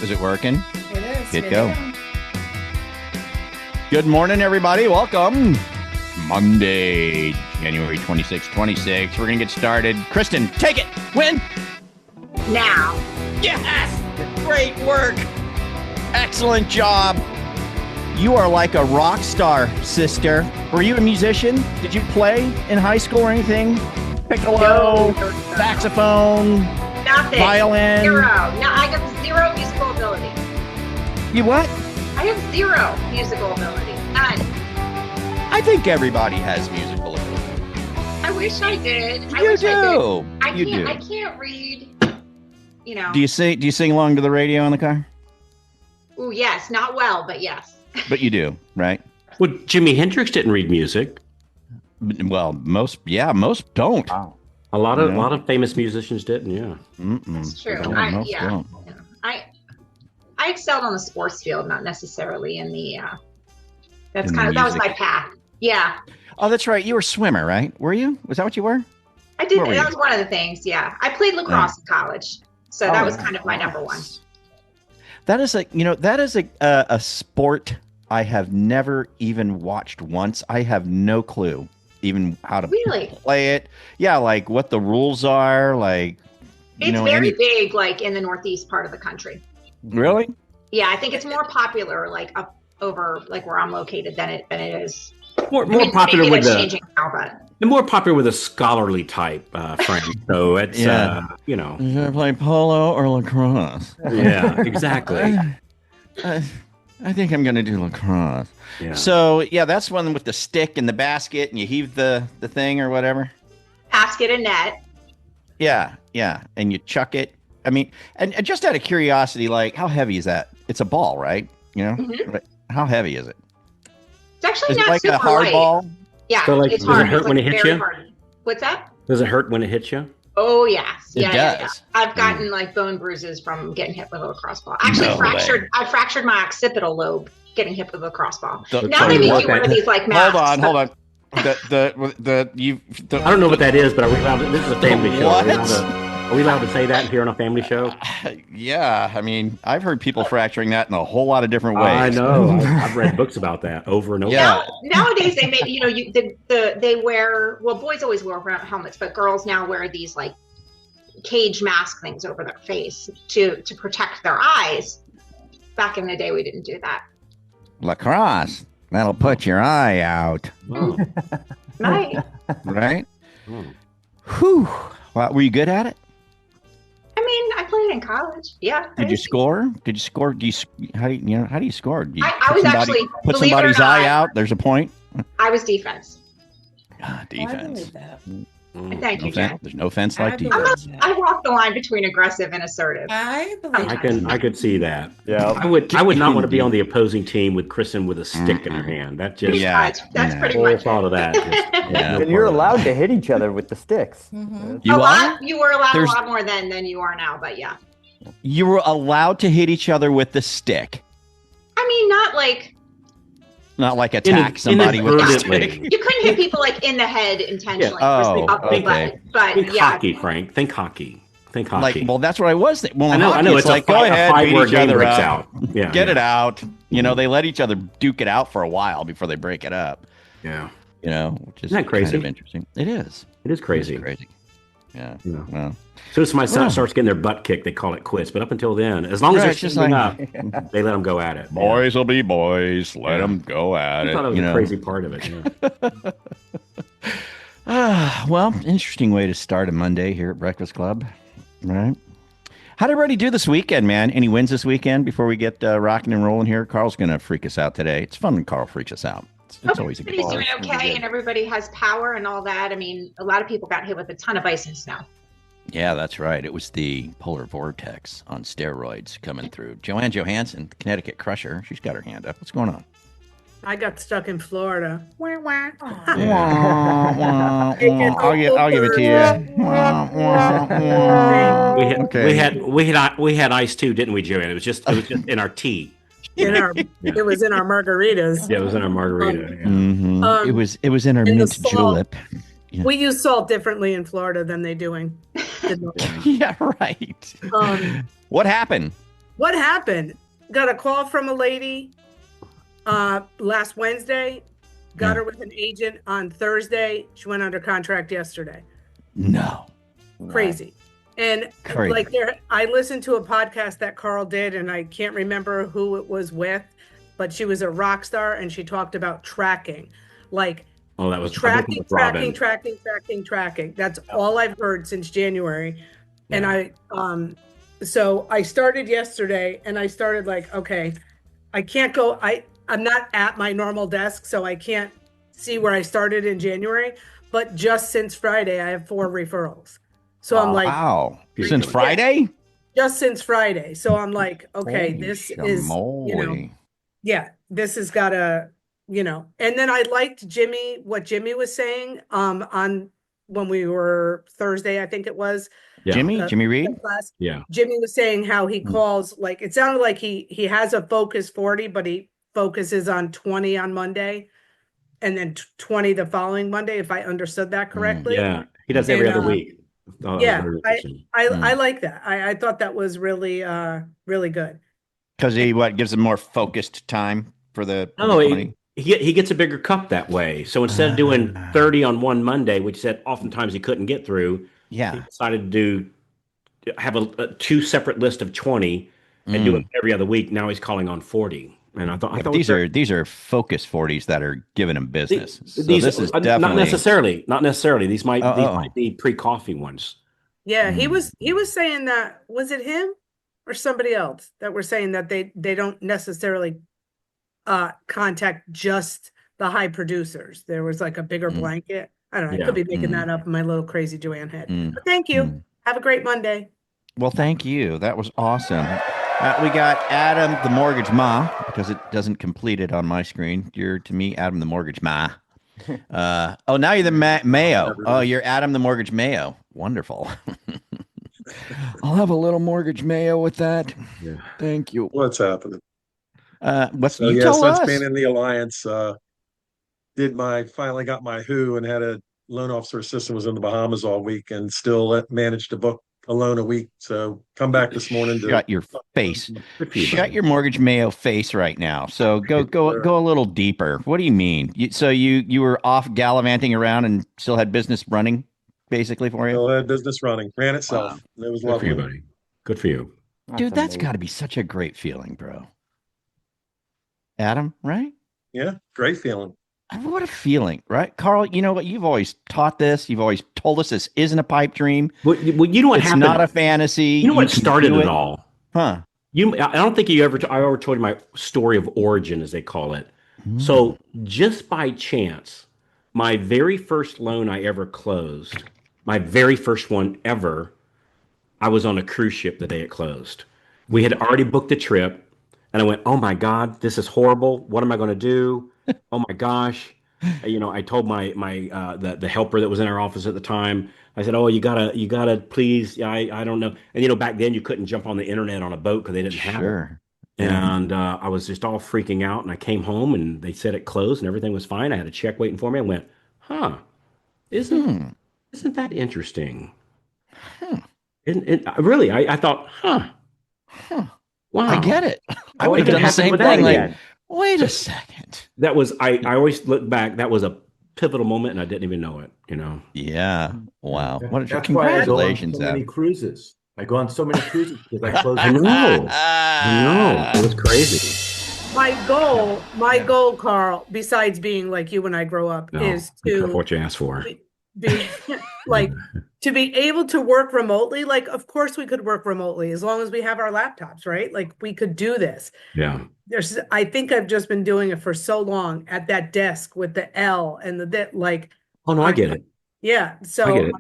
Is it working? It is. Get go. Good morning, everybody. Welcome. Monday, January 26, 26. We're going to get started. Kristen, take it. Win. Now. Yes. Great work. Excellent job. You are like a rock star, sister. Were you a musician? Did you play in high school or anything? Piccolo, saxophone, Nothing. violin. Zero. No, I have zero musical ability. You what? I have zero musical ability. None. I think everybody has musical ability. I wish I did. I You wish do. I You did. do. I can't read. You know. Do you sing along to the radio in the car? Ooh, yes. Not well, but yes. But you do, right? Well, Jimi Hendrix didn't read music. Well, most don't. Wow. A lot of famous musicians didn't. Yeah, That's true. Most don't. I excelled on the sports field, not necessarily in the. That was my path. Yeah. Oh, that's right. You were a swimmer, right? Were you? Was that what you were? I did. Where were That you? was one of the things. Yeah. I played lacrosse in college, so that was kind of my number one. That is a sport I have never even watched once. I have no clue even how to play it. Yeah, like what the rules are, like it's very big, like in the northeast part of the country. Really? Yeah, I think it's more popular, like up over like where I'm located than it is. more popular with changing now, but more popular with a scholarly type, Frank. So it's You gonna play polo or lacrosse? Yeah, exactly. I think I'm gonna do lacrosse. Yeah. So yeah, that's one with the stick and the basket, and you heave the thing or whatever. basket and net. Yeah, and you chuck it. I mean, and just out of curiosity, like how heavy is that? It's a ball, right? You know, But how heavy is it? It's actually Is it not like super a hard light. ball? Yeah, So, like, it's does it hard. hurt It's, when like, it hits very you? hard. What's that? Does it hurt when it hits you? Oh yes, It yeah. does. I've gotten like bone bruises from getting hit with a lacrosse ball. Actually, No way. I fractured my occipital lobe getting hit with a lacrosse ball. The- Now they make you what wear that- these like masks. Hold on. I don't know what that is, but are we allowed? This is a family show. What? Are we allowed to say that here on a family show? Yeah, I mean, I've heard people fracturing that in a whole lot of different ways. I know. I've read books about that over and over. Yeah. Nowadays they make they wear, well, boys always wear helmets, but girls now wear these like cage mask things over their face to protect their eyes. Back in the day, we didn't do that. Lacrosse, that'll put your eye out, Oh. Nice. right? Oh. Whew. Well, were you good at it? I mean, I played in college. Yeah. Did you score? Did you score? How do you score? Do you I put was actually, put believe it or somebody's not, eye out. There's a point. I was defense. Ah, I defense. believe that. Thank you, Jen. There's no offense like I defense. believe I walk the line between aggressive and assertive. I believe I could see that. Yeah. I would not want to be on the opposing team with Kristen with a stick in her hand. That just Yeah. That's pretty whole much thought it. of that. Just, Yeah. no And you're part of allowed that. to hit each other with the sticks. Mhm. You are? You were allowed There's- a lot more then than you are now, but yeah. You were allowed to hit each other with the stick, I mean, not like not like attack somebody with the inadvertently. stick. you couldn't hit people like in the head intentionally. Yeah. for sleep Oh, up, okay. But Think yeah. hockey, Frank. Think hockey. Think Like, hockey. well, that's what I was thinking. Well, I know. It's like, go ahead, beat five-word each game other breaks up. out. Yeah, Get yeah. it out. You know, they let each other duke it out for a while before they break it up. Yeah, You know, which is Isn't that crazy? kind of interesting. It is. it is crazy. It's crazy. Yeah. Yeah. Well, As soon as my son Well. starts getting their butt kicked, they call it quits. But up until then, as long as Right, they're it's just standing like- up, they let them go at it. boys will be boys. Let Yeah. them go at I it. thought it was you a know. crazy part of it. Yeah. Well, interesting way to start a Monday here at Breakfast Club, right? How did everybody do this weekend, man? Any wins this weekend before we get rocking and rolling here? Carl's going to freak us out today. It's fun when Carl freaks us out. It's always a good Everybody's time. doing okay, and everybody has power and all that. I mean, a lot of people got hit with a ton of ice and snow. Yeah, that's right. It was the polar vortex on steroids coming through. Joanne Johansson, the Connecticut Crusher, she's got her hand up. What's going on? I got stuck in Florida. Wah, wah. Wah, wah, wah. I'll give it to you. Wah, wah, wah. We had, Okay. we had ice too, didn't we, Joanne? It was just in our tea. It was in our margaritas. Yeah, it was in our margarita. Yeah. Mhm. It was in our in the mint salt. julep. Yeah. We use salt differently in Florida than they do in. Yeah, right. Um, What happened? What happened? Got a call from a lady last Wednesday. Got her with an agent on Thursday. She went under contract yesterday. No. Crazy. And Crazy. I listened to a podcast that Carl did, and I can't remember who it was with, but she was a rock star, and she talked about tracking. Like, that was tracking. That's all I've heard since January. Yeah. And so I started yesterday, and I started like, okay, I can't go. I'm not at my normal desk, so I can't see where I started in January. But just since Friday, I have 4 referrals. So I'm like, wow, since Friday? Just since Friday. So I'm like, okay, this is, this has got to, and then I liked what Jimmy was saying on when we were Thursday, I think it was. Yeah. Jimmy Reed? Yeah. Jimmy was saying how he calls, like, it sounded like he has a focus 40, but he focuses on 20 on Monday and then 20 the following Monday, if I understood that correctly. Yeah. He does every other week. I like that. I thought that was really, really good. Because he gives him more focused time for the. He gets a bigger cup that way. So instead of doing 30 on one Monday, which said oftentimes he couldn't get through, he decided to have a 2 separate list of 20 and do it every other week. Now he's calling on 40. And I thought these are focus 40s that are giving him business. This is definitely not necessarily. These might be pre-coffee ones. Yeah, he was saying that. Was it him or somebody else that were saying that they don't necessarily contact just the high producers? There was like a bigger blanket. I don't know. I could be making that up in my little crazy Joanne head. But thank you. Have a great Monday. Well, thank you. That was awesome. We got Adam the Mortgage Ma, because it doesn't complete it on my screen. You're, to me, Adam the Mortgage Ma. Now you're the Mayo. Oh, you're Adam the Mortgage Mayo. Wonderful. I'll have a little mortgage mayo with that. Yeah. Thank you. What's happening? Since being in the alliance, finally got my who and had a loan officer assistant, was in the Bahamas all week and still managed to book a loan a week. So come back this morning. Shut your face. Shut your mortgage mayo face right now. So go a little deeper. What do you mean? You were off gallivanting around and still had business running, basically, for you? Still had business running. Ran itself. Wow. It was lovely. Good for you, buddy. Good for you. Dude, that's got to be such a great feeling, bro. Adam, right? Yeah, great feeling. What a feeling, right? Carl, you know what? You've always taught this. You've always told us this isn't a pipe dream. Well, you know what happened? It's not a fantasy. You know what started it all? Huh? I don't think I ever told you my story of origin, as they call it. So just by chance, my very first loan I ever closed, my very first one ever, I was on a cruise ship the day it closed. We had already booked the trip. And I went, oh my God, this is horrible. What am I going to do? Oh my gosh. I told the helper that was in our office at the time, I said, oh, you gotta please. I don't know. And back then you couldn't jump on the internet on a boat because they didn't have it. And I was just all freaking out. And I came home and they said it closed and everything was fine. I had a check waiting for me. I went, isn't that interesting? And really, I thought, wow. I get it. I would have done the same thing. Like, wait a second. That was, I always look back, that was a pivotal moment and I didn't even know it, Yeah. Wow. That's congratulations. Why I go on so many cruises. I go on so many cruises because I close. I know. It was crazy. My goal, Carl, besides being like you when I grow up, is to what you asked for. Be like to be able to work remotely. Like, of course we could work remotely as long as we have our laptops, right? Like we could do this. Yeah. I think I've just been doing it for so long at that desk with the L and like. Oh no, I get it. Yeah. So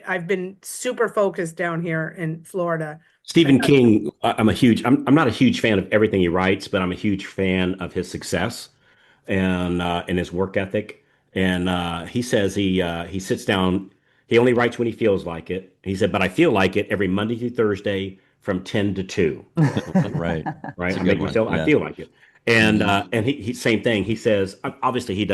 I've been super focused down here in Florida. Stephen King, I'm not a huge fan of everything he writes, but I'm a huge fan of his success and his work ethic. And he says he sits down. He only writes when he feels like it. He said, but I feel like it every Monday through Thursday from 10 to 2. Right. I feel like it. And he same thing. He says, obviously he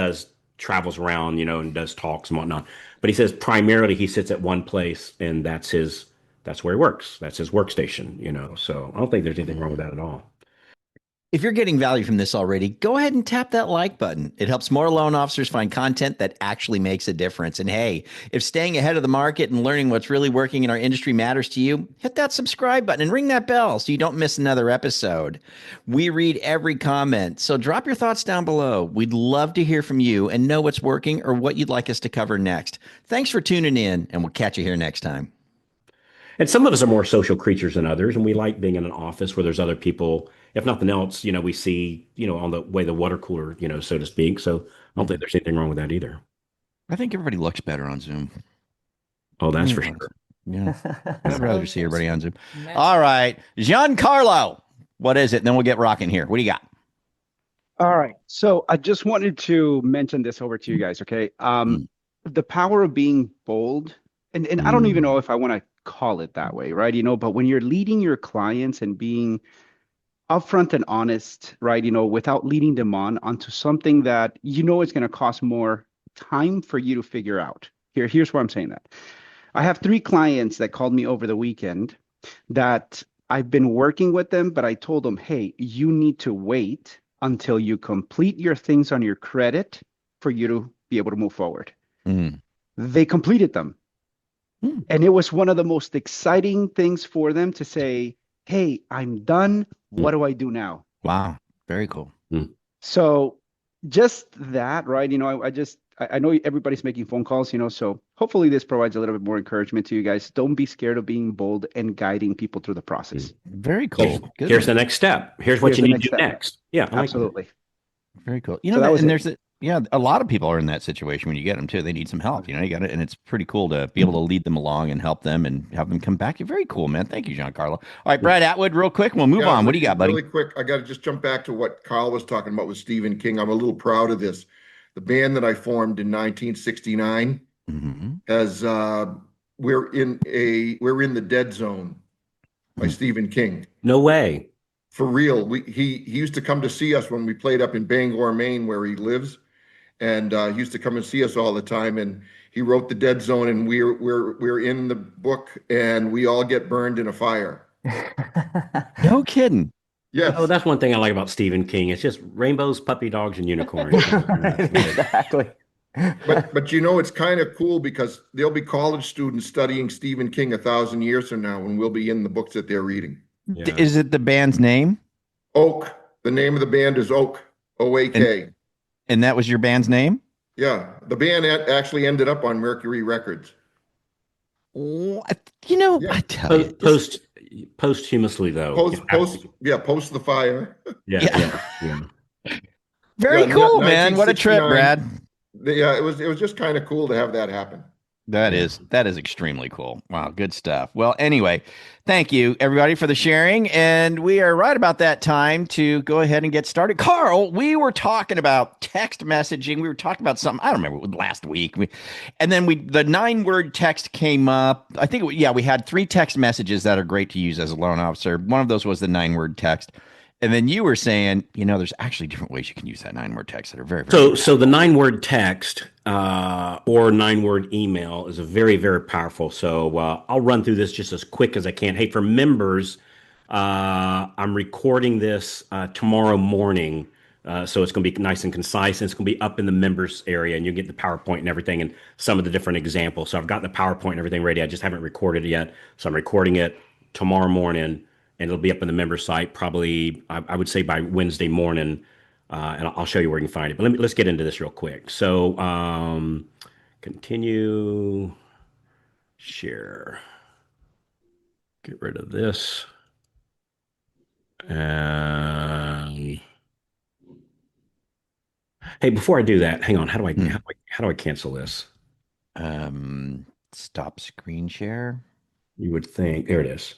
travels around, and does talks and whatnot. But he says primarily he sits at one place and that's his That's where he works. That's his workstation, So I don't think there's anything wrong with that at all. If you're getting value from this already, go ahead and tap that like button. It helps more loan officers find content that actually makes a difference. And hey, if staying ahead of the market and learning what's really working in our industry matters to you, hit that subscribe button and ring that bell so you don't miss another episode. We read every comment, so drop your thoughts down below. We'd love to hear from you and know what's working or what you'd like us to cover next. Thanks for tuning in, and we'll catch you here next time. And some of us are more social creatures than others, and we like being in an office where there's other people. If nothing else, we see, on the way the water cooler, so to speak. So I don't think there's anything wrong with that either. I think everybody looks better on Zoom. Oh, that's for sure. Yeah. I'd rather see everybody on Zoom. All right. Giancarlo, what is it? Then we'll get rocking here. What do you got? All right. So I just wanted to mention this over to you guys, okay? The power of being bold, and I don't even know if I want to call it that way, right? But when you're leading your clients and being upfront and honest, right? Without leading them onto something that is going to cost more time for you to figure out. Here's why I'm saying that. I have 3 clients that called me over the weekend that I've been working with them, but I told them, hey, you need to wait until you complete your things on your credit for you to be able to move forward. They completed them. And it was one of the most exciting things for them to say, hey, I'm done. What do I do now? Wow. Very cool. So just that, right? I know everybody's making phone calls, so hopefully this provides a little bit more encouragement to you guys. Don't be scared of being bold and guiding people through the process. Very cool. Here's the next step. Here's what you need to do next. Yeah, absolutely. Very cool. A lot of people are in that situation when you get them too. They need some help. You got it, and it's pretty cool to be able to lead them along and help them and have them come back. You're very cool, man. Thank you, Giancarlo. All right, Brad Atwood, real quick, we'll move on. What do you got, buddy? Really quick, I got to just jump back to what Carl was talking about with Stephen King. I'm a little proud of this. The band that I formed in 1969 has we're in the Dead Zone by Stephen King. No way. For real. He used to come to see us when we played up in Bangor, Maine, where he lives. And he used to come and see us all the time. And he wrote The Dead Zone, and we're in the book, and we all get burned in a fire. No kidding. Yes. Oh, that's one thing I like about Stephen King. It's just rainbows, puppy dogs, and unicorns. Exactly. But it's kind of cool because there'll be college students studying Stephen King 1,000 years from now, and we'll be in the books that they're reading. Yeah. Is it the band's name? Oak. The name of the band is Oak. O-A-K. And that was your band's name? Yeah. The band actually ended up on Mercury Records. What? Yeah. I tell you. Posthumously, though. Post the fire. Yeah. Very cool, man. What a trip, Brad. Yeah, it was just kind of cool to have that happen. That is extremely cool. Wow, good stuff. Well, anyway, thank you everybody for the sharing, and we are right about that time to go ahead and get started. Carl, we were talking about text messaging. We were talking about something I don't remember last week, and then the 9-word text came up. I think we had 3 text messages that are great to use as a loan officer. One of those was the 9-word text. And then you were saying, there's actually different ways you can use that 9-word text that are very, very so the 9-word text or 9-word email is a very, very powerful. So I'll run through this just as quick as I can. Hey, for members, I'm recording this tomorrow morning. So it's going to be nice and concise, and it's going to be up in the members area, and you get the PowerPoint and everything and some of the different examples. So I've got the PowerPoint and everything ready. I just haven't recorded it yet. So I'm recording it tomorrow morning. And it'll be up in the member site probably, I would say, by Wednesday morning, and I'll show you where you can find it. But let's get into this real quick. So continue, share, get rid of this. Hey, before I do that, hang on. How do I cancel this? Stop screen share. You would think there it is.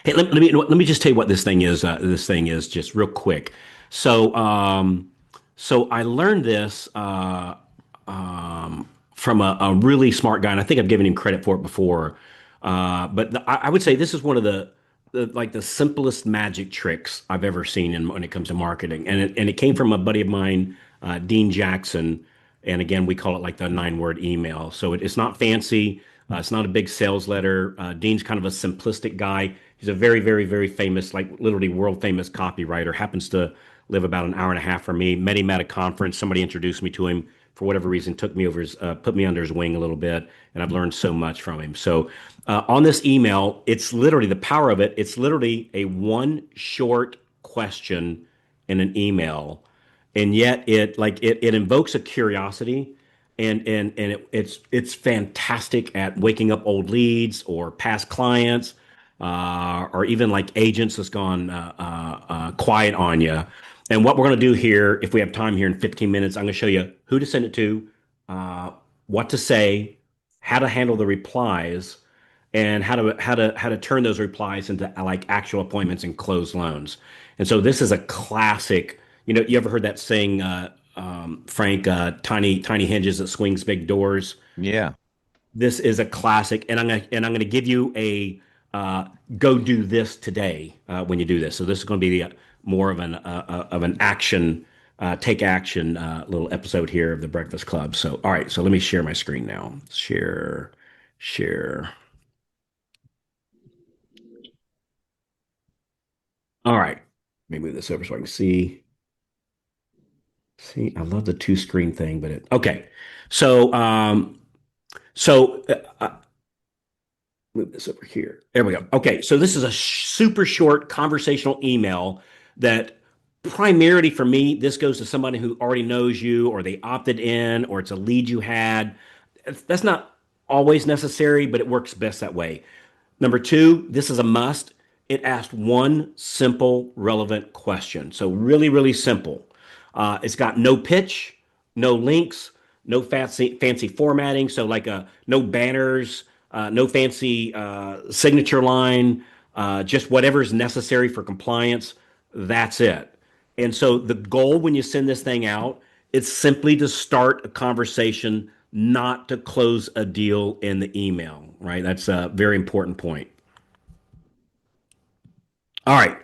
Hey, let me just tell you what this thing is. This thing is just real quick. So I learned this from a really smart guy, and I think I've given him credit for it before. But I would say this is one of the simplest magic tricks I've ever seen when it comes to marketing, and it came from a buddy of mine, Dean Jackson. And again, we call it like the 9-word email. So it's not fancy. It's not a big sales letter. Dean's kind of a simplistic guy. He's a very, very, very famous, like literally world famous copywriter. Happens to live about an hour and a half from me. Met him at a conference. Somebody introduced me to him for whatever reason. Took me over his, put me under his wing a little bit, and I've learned so much from him. So on this email, it's literally the power of it. It's literally a one short question in an email, and yet it invokes a curiosity, and it's fantastic at waking up old leads or past clients, or even like agents that's gone quiet on you. And what we're going to do here, if we have time here in 15 minutes, I'm going to show you who to send it to, uh, what to say, how to handle the replies, and how to turn those replies into like actual appointments and close loans. And so this is a classic. You ever heard that saying, Frank? Tiny hinges that swings big doors. Yeah. This is a classic, and I'm gonna give you a go do this today when you do this. So this is going to be more of an action, take action little episode here of the Breakfast Club. So all right, so let me share my screen now. Share. All right, let me move this over so I can see. See, I love the two screen thing, but okay. So, so move this over here. There we go. Okay, so this is a super short conversational email that primarily for me, this goes to somebody who already knows you, or they opted in, or it's a lead you had. That's not always necessary, but it works best that way. Number two, this is a must. It asked one simple, relevant question. So really, really simple. It's got no pitch, no links, no fancy formatting. So like no banners, no fancy signature line, just whatever's necessary for compliance. That's it. And so the goal when you send this thing out, it's simply to start a conversation, not to close a deal in the email, right? That's a very important point. All right,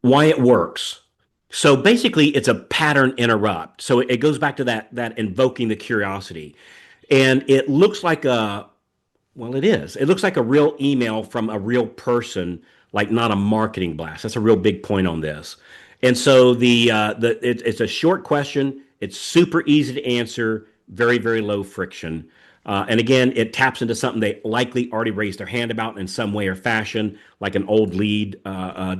why it works. So basically, it's a pattern interrupt. So it goes back to that invoking the curiosity, and it looks like a well, it is. It looks like a real email from a real person, like not a marketing blast. That's a real big point on this. And so it's a short question. It's super easy to answer. Very very low friction. And again, it taps into something they likely already raised their hand about in some way or fashion, like an old lead,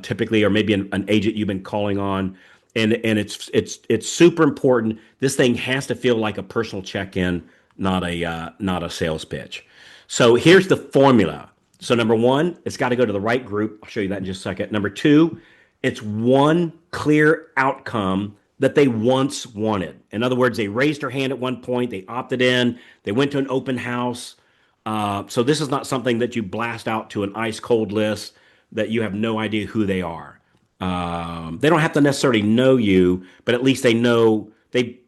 typically, or maybe an agent you've been calling on. And it's super important. This thing has to feel like a personal check-in, not a sales pitch. So here's the formula. So number one, it's got to go to the right group. I'll show you that in just a second. Number two, it's one clear outcome that they once wanted. In other words, they raised their hand at one point, they opted in, they went to an open house. So this is not something that you blast out to an ice cold list that you have no idea who they are. They don't have to necessarily know you, but at least they know they've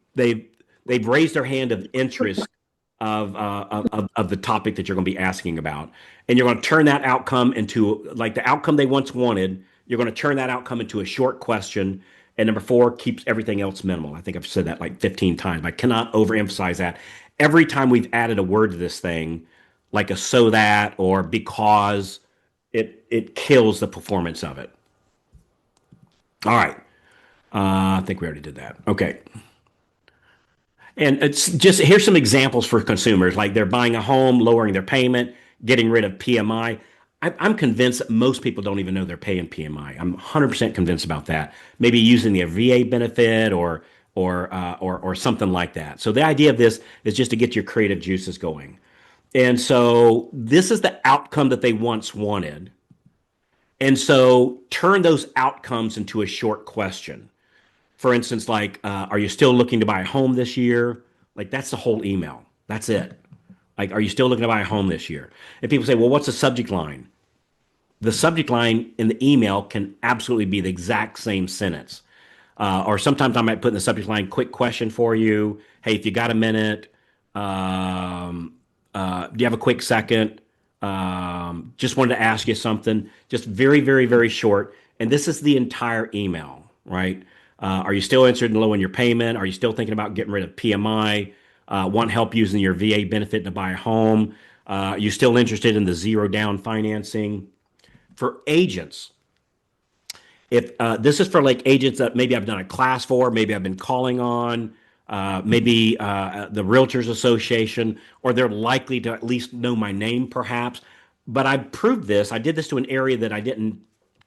raised their hand of interest of the topic that you're going to be asking about, and you're going to turn that outcome into like the outcome they once wanted. You're going to turn that outcome into a short question. And number four, keeps everything else minimal. I think I've said that like 15 times. I cannot overemphasize that. Every time we've added a word to this thing, like a so that or because, it kills the performance of it. All right. I think we already did that. Okay. And it's just here's some examples for consumers, like they're buying a home, lowering their payment, getting rid of PMI. I'm convinced that most people don't even know they're paying PMI. I'm 100% convinced about that. Maybe using the VA benefit or something like that. So the idea of this is just to get your creative juices going. And so this is the outcome that they once wanted. And so turn those outcomes into a short question. For instance, like, are you still looking to buy a home this year? Like, that's the whole email. That's it. Like, are you still looking to buy a home this year? And people say, well, what's the subject line? The subject line in the email can absolutely be the exact same sentence. Or sometimes I might put in the subject line, quick question for you. Hey, if you got a minute, do you have a quick second? Just wanted to ask you something. Just very, very, very short. And this is the entire email, right? Are you still interested in lowering your payment? Are you still thinking about getting rid of PMI? Want help using your VA benefit to buy a home? Are you still interested in the zero down financing? For agents, if this is for like agents that maybe I've done a class for, maybe I've been calling on, maybe the Realtors Association, or they're likely to at least know my name, perhaps. But I proved this. I did this to an area that I didn't,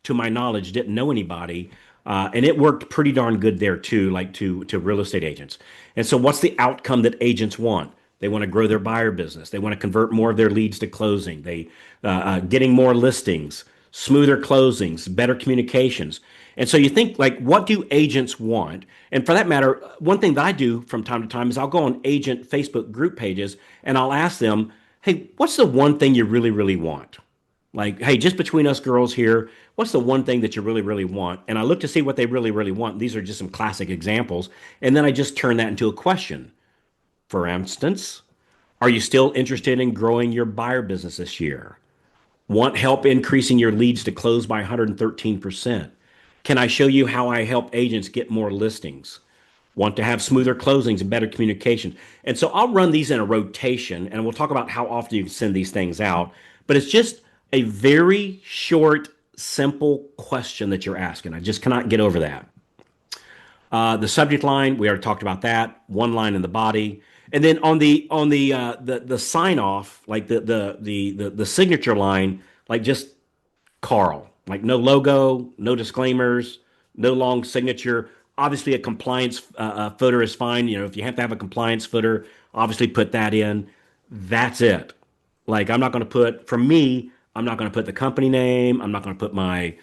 to my knowledge, didn't know anybody, and it worked pretty darn good there too, like to real estate agents. And so, what's the outcome that agents want? They want to grow their buyer business. They want to convert more of their leads to closing. They getting more listings, smoother closings, better communications. And so you think like, what do agents want? And for that matter, one thing that I do from time to time is I'll go on agent Facebook group pages and I'll ask them, hey, what's the one thing you really, really want? Like, hey, just between us girls here, what's the one thing that you really, really want? And I look to see what they really, really want. These are just some classic examples. And then I just turn that into a question. For instance, are you still interested in growing your buyer business this year? Want help increasing your leads to close by 113%? Can I show you how I help agents get more listings? Want to have smoother closings and better communication? And so I'll run these in a rotation and we'll talk about how often you can send these things out. But it's just a very short, simple question that you're asking. I just cannot get over that. The subject line, we already talked about that. One line in the body, and then on the sign off, like the signature line, like just Carl, like no logo, no disclaimers, no long signature. Obviously, a compliance footer is fine. You know, if you have to have a compliance footer, obviously put that in. That's it. Like I'm not going to put, for me, I'm not going to put the company name. I'm not going to put my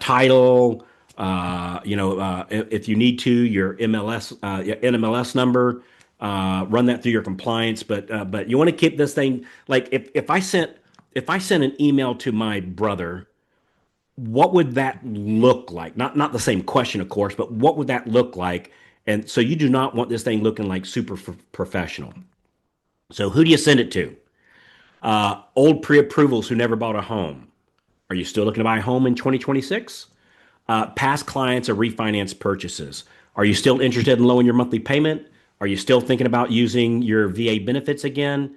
title. If you need to, your NMLS number, run that through your compliance. But you want to keep this thing like if I sent an email to my brother, what would that look like? Not the same question, of course, but what would that look like? And so you do not want this thing looking like super professional. So who do you send it to? Old pre-approvals who never bought a home. Are you still looking to buy a home in 2026? Past clients or refinance purchases. Are you still interested in lowering your monthly payment? Are you still thinking about using your VA benefits again?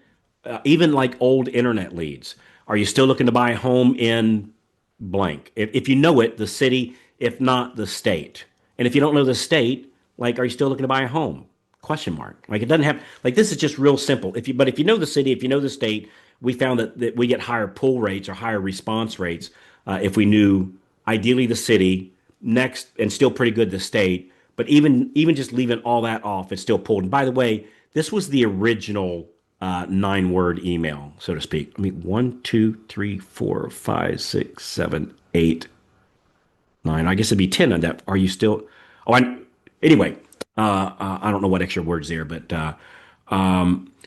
Even like old internet leads. Are you still looking to buy a home in blank? If you know it, the city, if not the state. And if you don't know the state, like, are you still looking to buy a home? Question mark. Like it doesn't have, like this is just real simple. But if you know the city, if you know the state, we found that we get higher pull rates or higher response rates if we knew ideally the city next and still pretty good the state. But even just leaving all that off, it's still pulled. And by the way, this was the original 9-word email, so to speak. I mean, 1, 2, 3, 4, 5, 6, 7, 8, 9. I guess it'd be 10 on that. Are you still? Oh, anyway. I don't know what extra words there, but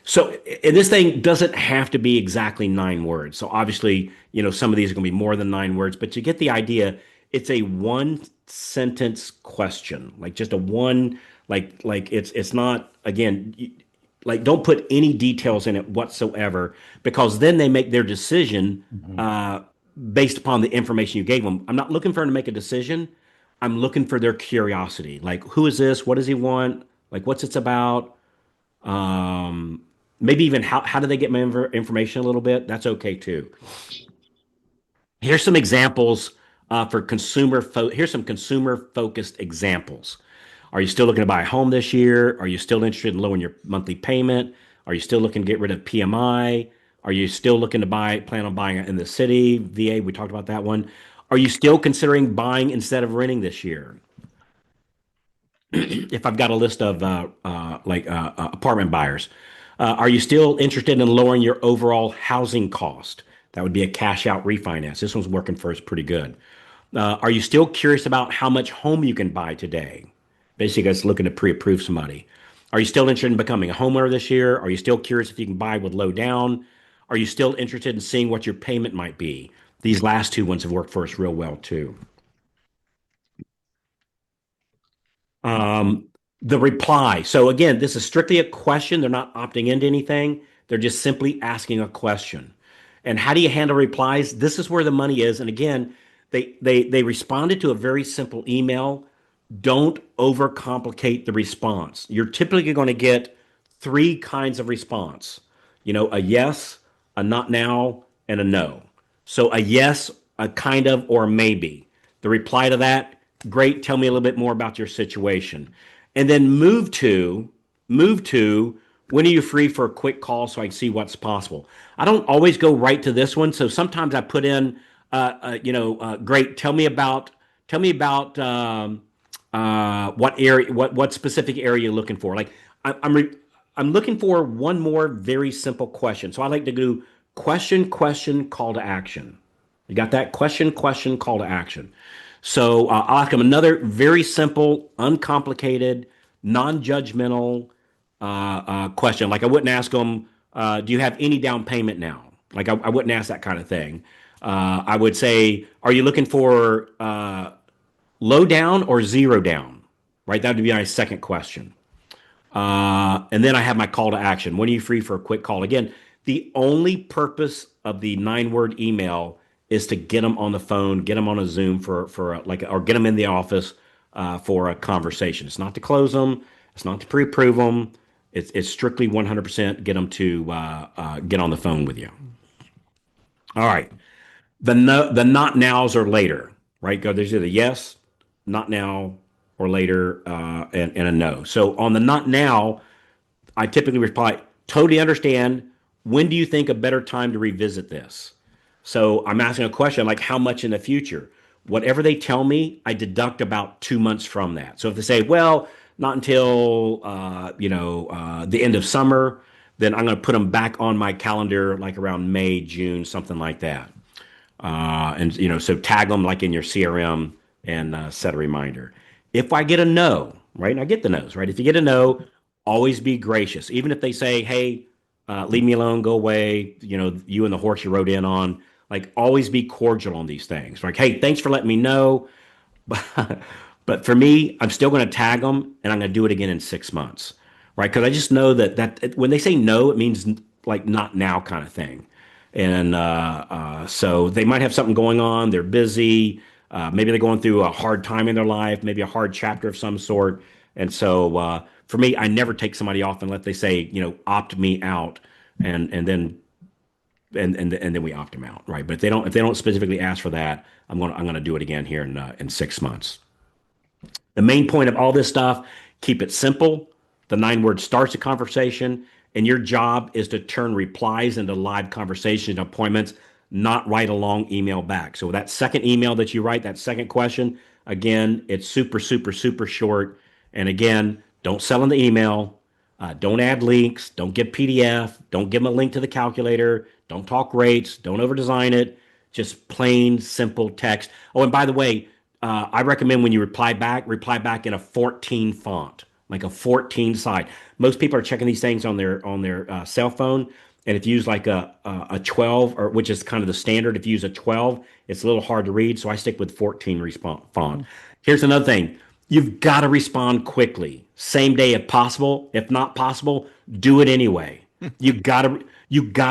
so and this thing doesn't have to be exactly 9 words. So obviously, some of these are going to be more than 9 words, but you get the idea. It's a one sentence question, like just a one, like it's not again. Like don't put any details in it whatsoever because then they make their decision based upon the information you gave them. I'm not looking for them to make a decision. I'm looking for their curiosity. Like, who is this? What does he want? Like, what's it's about? Maybe even how do they get my information a little bit? That's okay too. Here's some examples for here's some consumer focused examples. Are you still looking to buy a home this year? Are you still interested in lowering your monthly payment? Are you still looking to get rid of PMI? Are you still looking to plan on buying in the city? VA, we talked about that one. Are you still considering buying instead of renting this year? If I've got a list of apartment buyers, are you still interested in lowering your overall housing cost? That would be a cash out refinance. This one's working for us pretty good. Are you still curious about how much home you can buy today? Basically, it's looking to pre-approve somebody. Are you still interested in becoming a homeowner this year? Are you still curious if you can buy with low down? Are you still interested in seeing what your payment might be? These last two ones have worked for us real well too. The reply. So again, this is strictly a question. They're not opting into anything. They're just simply asking a question. And how do you handle replies? This is where the money is. And again, they responded to a very simple email. Don't overcomplicate the response. You're typically going to get 3 kinds of response. A yes, a not now, and a no. So a yes, a kind of, or a maybe. The reply to that, great. Tell me a little bit more about your situation. And then move to when are you free for a quick call so I can see what's possible. I don't always go right to this one. So sometimes I put in, great. Tell me about what area, what specific area you're looking for. Like I'm looking for one more very simple question. So I like to do question, question, call to action. You got that? Question, question, call to action. So I'll ask them another very simple, uncomplicated, non-judgmental question. Like I wouldn't ask them, "Do you have any down payment now?" Like I wouldn't ask that kind of thing. I would say, "Are you looking for low down or zero down?" Right? That would be my second question. And then I have my call to action. When are you free for a quick call? Again, the only purpose of the 9-word email is to get them on the phone, get them on a Zoom or get them in the office for a conversation. It's not to close them. It's not to pre-approve them. It's strictly 100% get them to get on the phone with you. All right. The not nows or later, right? There's either yes, not now, or later, and a no. So on the not now, I typically reply, totally understand. When do you think a better time to revisit this? So I'm asking a question like, how much in the future? Whatever they tell me, I deduct about 2 months from that. So if they say, well, not until the end of summer, then I'm going to put them back on my calendar like around May, June, something like that. So tag them like in your CRM and set a reminder. If I get a no, right, and I get the no's, right? If you get a no, always be gracious. Even if they say, hey, leave me alone, go away, you and the horse you rode in on, like always be cordial on these things. Like, hey, thanks for letting me know. But for me, I'm still going to tag them and I'm going to do it again in 6 months, right? Because I just know that when they say no, it means like not now kind of thing. And so they might have something going on. They're busy. Maybe they're going through a hard time in their life, maybe a hard chapter of some sort. And so for me, I never take somebody off unless they say, opt me out, and then we opt them out, right? But if they don't specifically ask for that, I'm gonna do it again here in 6 months. The main point of all this stuff, keep it simple. The 9 word starts a conversation, and your job is to turn replies into live conversation appointments, not write a long email back. So that second email that you write, that second question, again, it's super, super, super short. And again, don't sell in the email. Don't add links. Don't give PDF. Don't give them a link to the calculator. Don't talk rates. Don't over design it. Just plain, simple text. Oh, and by the way, I recommend when you reply back in a 14 font, like a 14 side. Most people are checking these things on their cell phone, and if you use like a 12, or which is kind of the standard, if you use a 12, it's a little hard to read. So I stick with 14 font. Here's another thing: you've got to respond quickly, same day if possible. If not possible, do it anyway. You gotta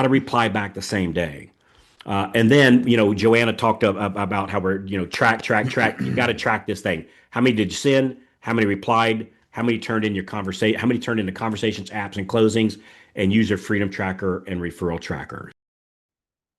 reply back the same day. And then, Joanna talked about how we're, track. You got to track this thing. How many did you send? How many replied? How many turned in your conversation? How many turned into conversations, apps, and closings, and user freedom tracker and referral tracker?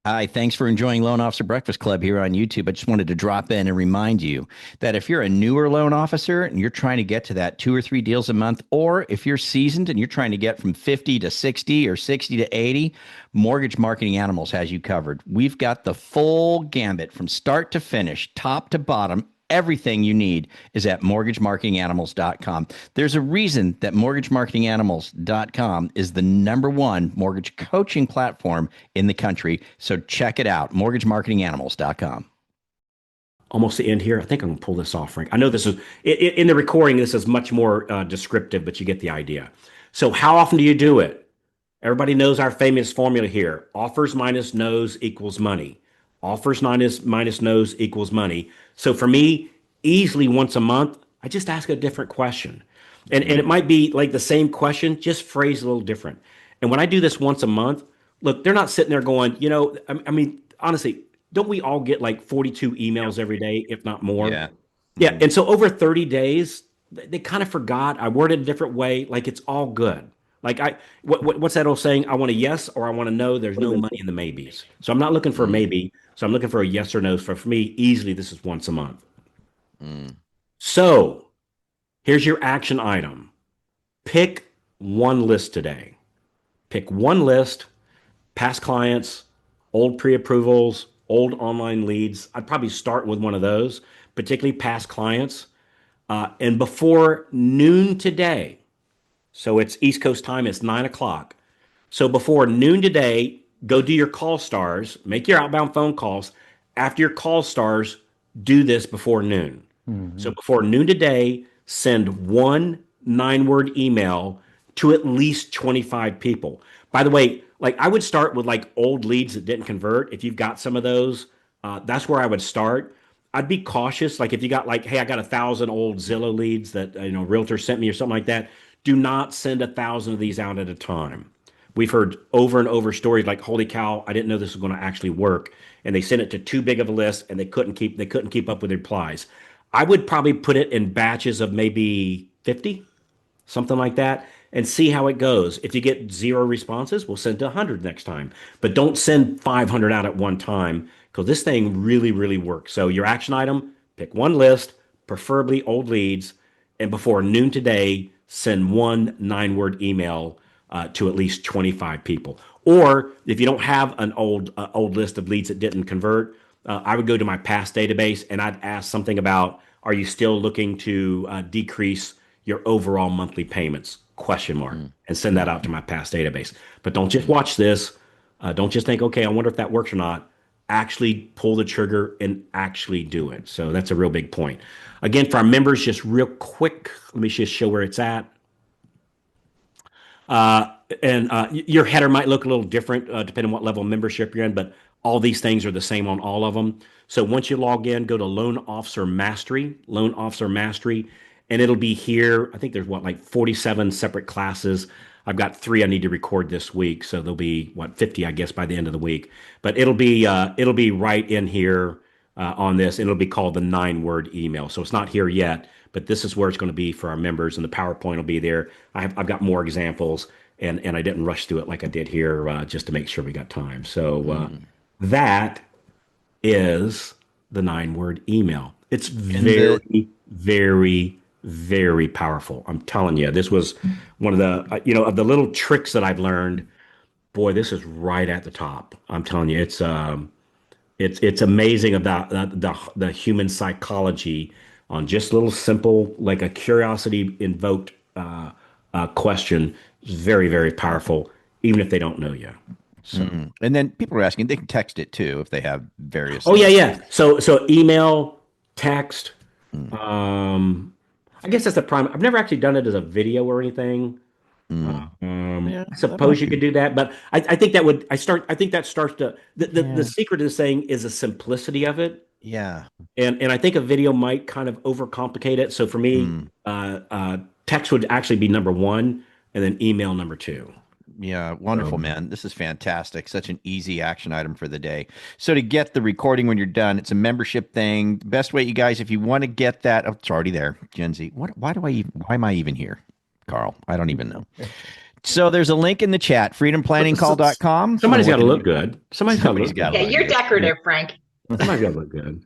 Hi, thanks for enjoying Loan Officer Breakfast Club here on YouTube. I just wanted to drop in and remind you that if you're a newer loan officer and you're trying to get to that 2 or 3 deals a month, or if you're seasoned and you're trying to get from 50 to 60 or 60 to 80, Mortgage Marketing Animals has you covered. We've got the full gambit from start to finish, top to bottom. Everything you need is at mortgagemarketinganimals.com. There's a reason that mortgagemarketinganimals.com is the #1 mortgage coaching platform in the country. So check it out, mortgagemarketinganimals.com. Almost the end here. I think I'm going to pull this off, Frank. I know this is in the recording. This is much more descriptive, but you get the idea. So how often do you do it? Everybody knows our famous formula here: offers minus no's equals money. Offers minus no's equals money. So for me, easily once a month, I just ask a different question. And it might be like the same question, just phrased a little different. And when I do this once a month, look, they're not sitting there going, I mean, honestly, don't we all get like 42 emails every day, if not more? Yeah. Yeah. And so over 30 days, they kind of forgot. I worded a different way. Like it's all good. Like what's that old saying? I want a yes or I want a no. There's no money in the maybes. So I'm not looking for a maybe. So I'm looking for a yes or no. For me, easily this is once a month. So here's your action item. Pick one list today. Pick one list, past clients, old pre-approvals, old online leads. I'd probably start with one of those, particularly past clients. And before noon today, so it's East Coast time, it's 9 o'clock. So before noon today, go do your call stars, make your outbound phone calls. After your call stars, do this before noon. So before noon today, send one 9-word email to at least 25 people. By the way, like I would start with like old leads that didn't convert. If you've got some of those, that's where I would start. I'd be cautious. Like if you got like, hey, I got 1,000 old Zillow leads that realtor sent me or something like that. Do not send 1,000 of these out at a time. We've heard over and over stories like, "Holy cow, I didn't know this was going to actually work," and they sent it to too big of a list, and they couldn't keep up with replies. I would probably put it in batches of maybe 50, something like that, and see how it goes. If you get 0 responses, we'll send to 100 next time. But don't send 500 out at one time because this thing really, really works. So your action item, pick one list, preferably old leads, and before noon today, send one 9-word email to at least 25 people. Or if you don't have an old list of leads that didn't convert, I would go to my past database and I'd ask something about, are you still looking to decrease your overall monthly payments? Question mark, and send that out to my past database. But don't just watch this. Don't just think, okay, I wonder if that works or not. Actually pull the trigger and actually do it. So that's a real big point. Again, for our members, just real quick, let me just show where it's at. And your header might look a little different depending on what level of membership you're in, but all these things are the same on all of them. So once you log in, go to Loan Officer Mastery, and it'll be here. I think there's like 47 separate classes. I've got 3 I need to record this week, so there'll be 50, I guess, by the end of the week. But it'll be right in here on this, and it'll be called the 9-word email. So it's not here yet, but this is where it's going to be for our members, and the PowerPoint will be there. I've got more examples, and I didn't rush through it like I did here just to make sure we got time. So that is the 9-word email. It's very, very, very powerful. I'm telling you, this was one of the of the little tricks that I've learned. Boy, this is right at the top. I'm telling you, it's amazing about the human psychology on just a little simple, like a curiosity invoked question. It's very, very powerful, even if they don't know you. So. And then people are asking, they can text it too if they have various. Oh, yeah. So email, text. I guess that's the prime. I've never actually done it as a video or anything. I suppose you could do that, but I think that would. I think that starts to the secret of this thing is the simplicity of it. Yeah, and I think a video might kind of overcomplicate it. So for me, text would actually be number 1, and then email number 2. Yeah, wonderful, man. This is fantastic. Such an easy action item for the day. So to get the recording when you're done, it's a membership thing. Best way, you guys, if you want to get that, it's already there. Gen Z. Why am I even here, Carl? I don't even know. So there's a link in the chat, freedomplanningcall.com. Somebody's got to look good. Somebody's got to look good. Yeah, you're decorative, Frank. Somebody's got to look good.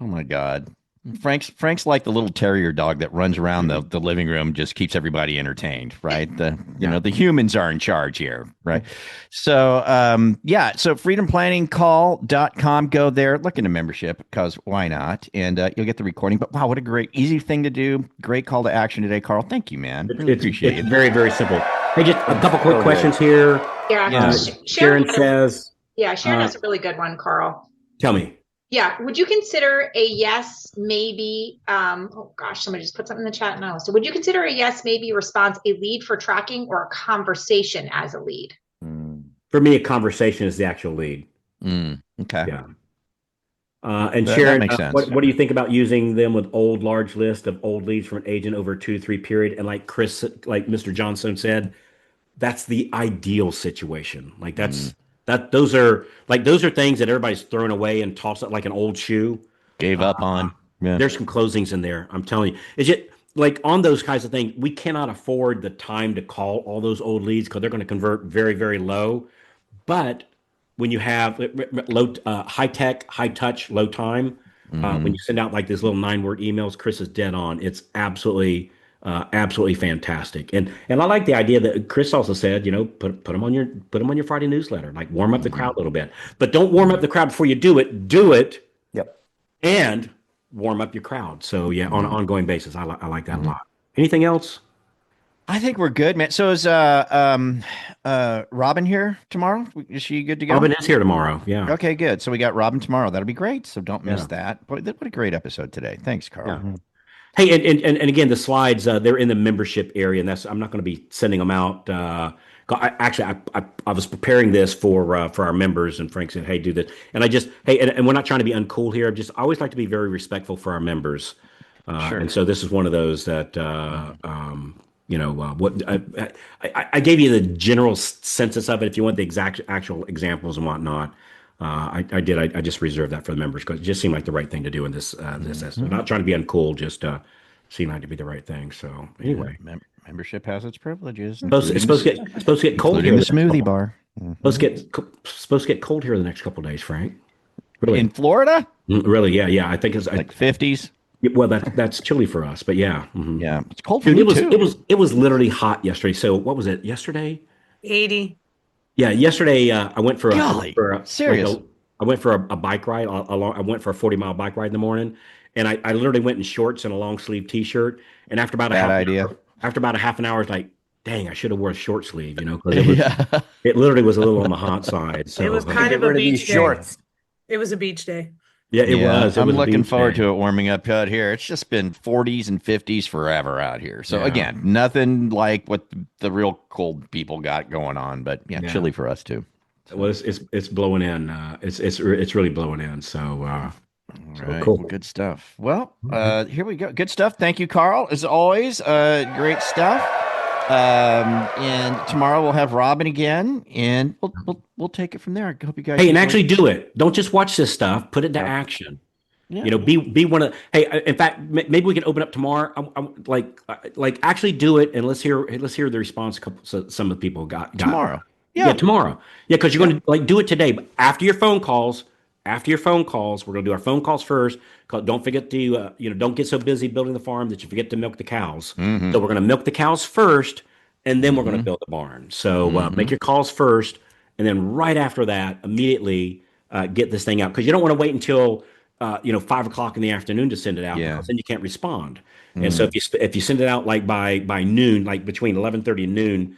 Oh my God. Frank's like the little terrier dog that runs around the living room, just keeps everybody entertained, right? The humans are in charge here, right? So so freedomplanningcall.com, go there, look into membership because why not? And you'll get the recording. But wow, what a great easy thing to do. Great call to action today, Carl. Thank you, man. Really appreciate it. Very, very simple. Hey, just a couple quick questions here. Yeah. Sharon says. Yeah, Sharon has a really good one, Carl. Tell me. Yeah. Would you consider a yes, maybe? Oh gosh, somebody just put something in the chat now. So would you consider a yes, maybe response a lead for tracking or a conversation as a lead? For me, a conversation is the actual lead. Okay. Yeah. And Sharon, that makes sense. What do you think about using them with large list of old leads from an agent over a 2-3 period? And like Mr. Johnson said, that's the ideal situation. Like those are things that everybody's throwing away and tossed it like an old shoe. Gave up on. Yeah. There's some closings in there. I'm telling you. Is it like on those kinds of things, we cannot afford the time to call all those old leads because they're going to convert very, very low. But when you have low, high tech, high touch, low time, when you send out like these little 9-word emails, Chris is dead on. It's absolutely fantastic. And I like the idea that Chris also said, put them on your Friday newsletter, like warm up the crowd a little bit, but don't warm up the crowd before you do it. Do it. Yep. And warm up your crowd. So yeah, on an ongoing basis, I like that a lot. Anything else? I think we're good, man. So is Robin here tomorrow? Is she good to go? Robin is here tomorrow. Yeah. Okay, good. So we got Robin tomorrow. That'll be great. So don't miss that. Boy, what a great episode today. Thanks, Carl. Yeah. Hey, and again, the slides they're in the membership area, and I'm not going to be sending them out. I was preparing this for our members, and Frank said, "Hey, do this," and and we're not trying to be uncool here. I always like to be very respectful for our members, Sure. And so this is one of those that I gave you the general census of it. If you want the actual examples and whatnot, I did. I just reserved that for the members because it just seemed like the right thing to do in this. Not trying to be uncool, just seemed like to be the right thing. So anyway, membership has its privileges. It's supposed to get cold here. The smoothie bar. Supposed to get cold here the next couple of days, Frank. Really? In Florida? Really? Yeah. I think it's like 50s. Well, that's chilly for us, but yeah. Mm-hmm. Yeah, it's cold for me too. It was literally hot yesterday. So what was it? Yesterday? 80. Yeah, yesterday I went for serious. I went for a bike ride. I went for a 40-mile bike ride in the morning, and I literally went in shorts and a long sleeve T-shirt. And after about after about a half an hour, it's like, dang, I should have worn a short sleeve, because it literally was a little on the hot side. So it was kind of a beach day. Shorts. It was a beach day. Yeah, it was. I'm looking forward to it warming up out here. It's just been 40s and 50s forever out here. So again, nothing like what the real cold people got going on, but chilly for us too. Well, it's blowing in. It's really blowing in. So, right. Cool. Well, good stuff. Well, here we go. Good stuff. Thank you, Carl. As always, great stuff. And tomorrow we'll have Robin again, and we'll take it from there. I hope you guys. Hey, and actually do it. Don't just watch this stuff. Put it to action. Yeah. Be one of. Hey, in fact, maybe we can open up tomorrow. Like actually do it, and let's hear the response. Some of the people got tomorrow. Yeah, tomorrow. Yeah, because you're going to do it today. But after your phone calls, we're going to do our phone calls first. Don't forget to, don't get so busy building the farm that you forget to milk the cows. Mm-hmm. So we're going to milk the cows first, and then we're going to build the barn. So make your calls first, and then right after that, immediately get this thing out. Because you don't want to wait until 5 o'clock in the afternoon to send it out, because then you can't respond. And so if you send it out like by noon, like between 11:30 and noon,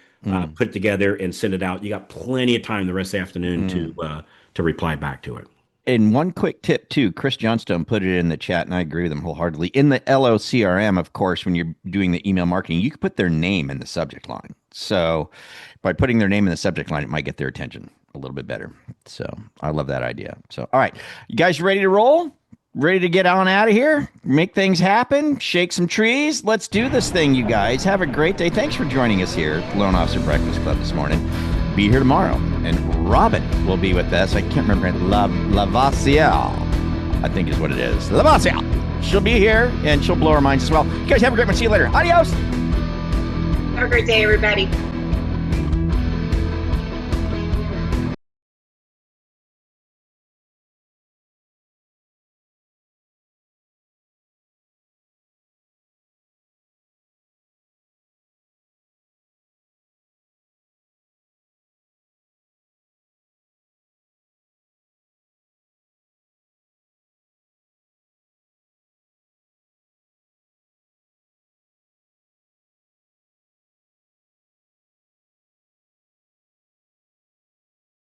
put it together and send it out. You got plenty of time the rest of the afternoon to reply back to it. And one quick tip too, Chris Johnstone put it in the chat, and I agree with him wholeheartedly. In the LOCRM, of course, when you're doing the email marketing, you can put their name in the subject line. So by putting their name in the subject line, it might get their attention a little bit better. So I love that idea. So, all right, you guys ready to roll? Ready to get on out of here? Make things happen? Shake some trees? Let's do this thing, you guys. Have a great day. Thanks for joining us here at Loan Officer Breakfast Club this morning. Be here tomorrow. And Robin will be with us. I can't remember it. Lavaciel, I think is what it is. Lavaciel. She'll be here, and she'll blow our minds as well. You guys have a great one. See you later. Adios. Have a great day, everybody.